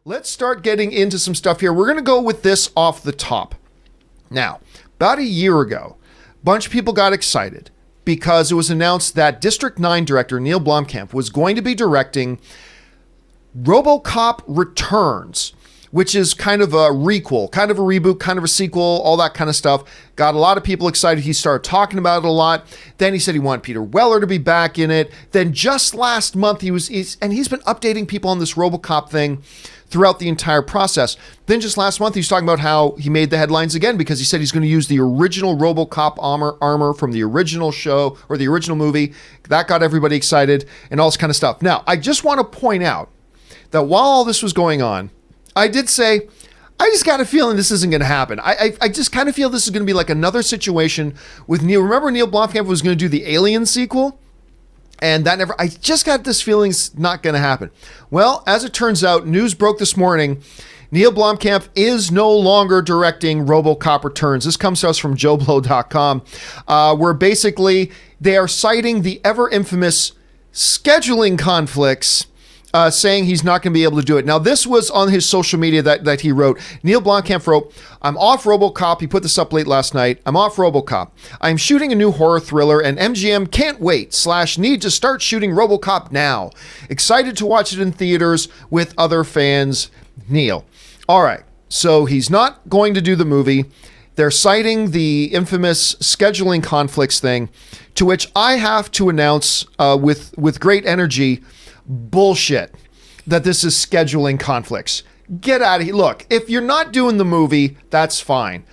Let's start getting into some stuff here. We're going to go with this off the top. Now, about a year ago, a bunch of people got excited because it was announced that District 9 director Neill Blomkamp was going to be directing Robocop Returns, which is kind of a requel, kind of a reboot, kind of a sequel, all that kind of stuff. Got a lot of people excited. He started talking about it a lot. Then he said he wanted Peter Weller to be back in it. Then just last month, he's been updating people on this Robocop thing throughout the entire process. Then just last month, he was talking about how he made the headlines again because he said he's going to use the original Robocop armor from the original show or the original movie. That got everybody excited and all this kind of stuff. Now, I just want to point out that while all this was going on, I did say, I just got a feeling this isn't going to happen. I just kind of feel this is going to be like another situation with Neil. Remember Neill Blomkamp was going to do the Alien sequel? And that never, I just got this feeling it's not going to happen. Well, as it turns out, news broke this morning. Neill Blomkamp is no longer directing Robocop Returns. This comes to us from JoBlo.com, where basically they are citing the ever infamous scheduling conflicts, saying he's not going to be able to do it. Now, this was on his social media that he wrote. Neill Blomkamp wrote, "I'm off Robocop." He put this up late last night. "I'm off Robocop. I'm shooting a new horror thriller and MGM can't wait / need to start shooting Robocop now. Excited to watch it in theaters with other fans. Neil." All right. So he's not going to do the movie. They're citing the infamous scheduling conflicts thing, to which I have to announce with great energy, bullshit, that this is scheduling conflicts. Get out of here. Look, if you're not doing the movie, that's fine.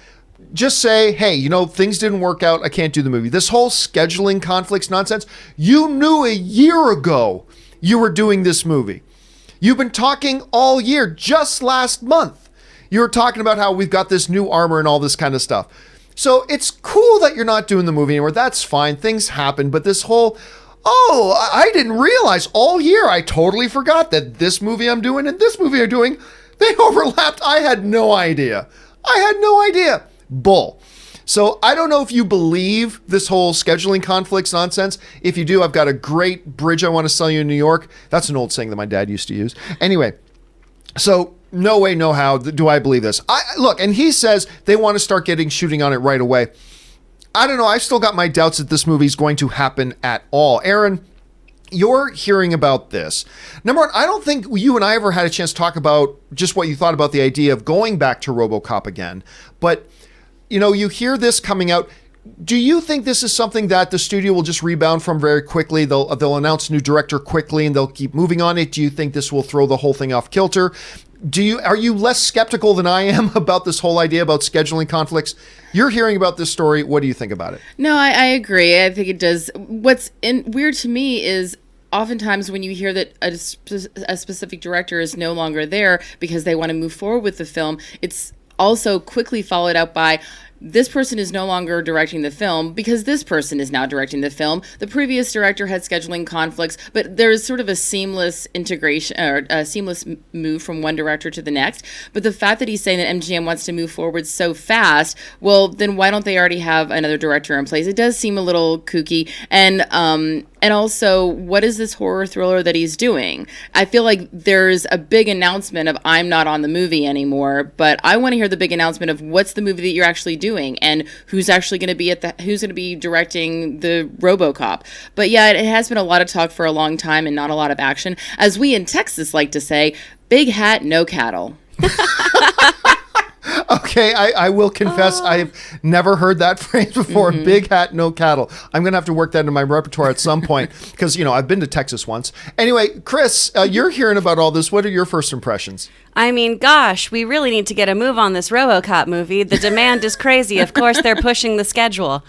Just say, hey, things didn't work out. I can't do the movie. This whole scheduling conflicts nonsense, you knew a year ago you were doing this movie. You've been talking all year. Just last month, you were talking about how we've got this new armor and all this kind of stuff. So it's cool that you're not doing the movie anymore. That's fine. Things happen. But this whole, oh, I didn't realize all year. I totally forgot that this movie I'm doing and this movie I'm doing, they overlapped. I had no idea. Bull. So I don't know if you believe this whole scheduling conflicts nonsense. If you do, I've got a great bridge I want to sell you in New York. That's an old saying that my dad used to use. Anyway, so no way, no how do I believe this. Look, and he says they want to start shooting on it right away. I don't know. I've still got my doubts that this movie is going to happen at all. Aaron, you're hearing about this. Number one, I don't think you and I ever had a chance to talk about just what you thought about the idea of going back to Robocop again. But, you hear this coming out. Do you think this is something that the studio will just rebound from very quickly? They'll announce a new director quickly and they'll keep moving on it. Do you think this will throw the whole thing off kilter? Are you less skeptical than I am about this whole idea about scheduling conflicts? You're hearing about this story. What do you think about it? No, I agree. I think it does. What's weird to me is oftentimes when you hear that a specific director is no longer there because they want to move forward with the film, it's also quickly followed up by, this person is no longer directing the film because this person is now directing the film. The previous director had scheduling conflicts, but there's sort of a seamless integration or a seamless move from one director to the next. But the fact that he's saying that MGM wants to move forward so fast, well, then why don't they already have another director in place? It does seem a little kooky. And also, what is this horror thriller that he's doing? I feel like there's a big announcement of I'm not on the movie anymore, but I want to hear the big announcement of what's the movie that you're actually doing and who's actually going to be who's going to be directing the Robocop. But yeah, it has been a lot of talk for a long time and not a lot of action. As we in Texas like to say, big hat, no cattle. Okay, I will confess I've never heard that phrase before. Mm-hmm. Big hat, no cattle. I'm going to have to work that into my repertoire at some point because, I've been to Texas once. Anyway, Chris, you're hearing about all this. What are your first impressions? I mean, gosh, we really need to get a move on this RoboCop movie. The demand is crazy. Of course, they're pushing the schedule.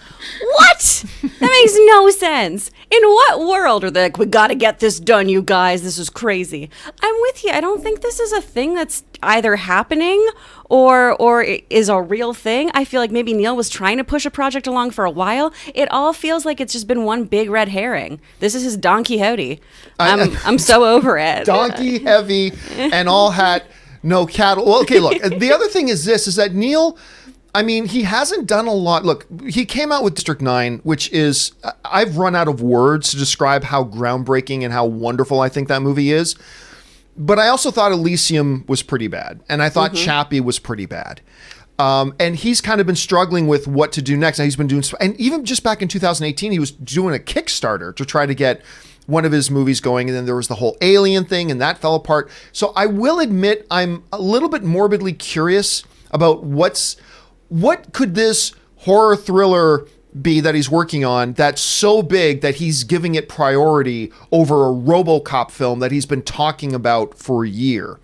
What? That makes no sense. In what world are they like, we got to get this done, you guys. This is crazy. I'm with you. I don't think this is a thing that's either happening or is a real thing. I feel like maybe Neill was trying to push a project along for a while. It all feels like it's just been one big red herring. This is his Don Quixote. I'm so over it. Donkey heavy and all hat, no cattle. Well, okay, look, the other thing is that Neill, he hasn't done a lot. Look, he came out with District 9, which is, I've run out of words to describe how groundbreaking and how wonderful I think that movie is. But I also thought Elysium was pretty bad. And I thought Chappie was pretty bad. And he's kind of been struggling with what to do next. Now he's been doing, and even just back in 2018, he was doing a Kickstarter to try to get one of his movies going. And then there was the whole Alien thing and that fell apart. So I will admit I'm a little bit morbidly curious about what could this horror thriller be that he's working on that's so big that he's giving it priority over a Robocop film that he's been talking about for a year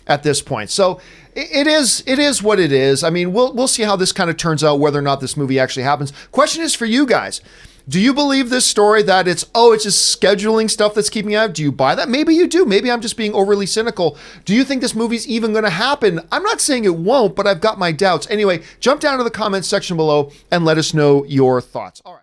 at this point. So it is what it is. I mean, we'll see how this kind of turns out, whether or not this movie actually happens. Question is for you guys. Do you believe this story that it's just scheduling stuff that's keeping out? Do you buy that? Maybe you do. Maybe I'm just being overly cynical. Do you think this movie's even going to happen? I'm not saying it won't, but I've got my doubts. Anyway, jump down to the comments section below and let us know your thoughts. All right.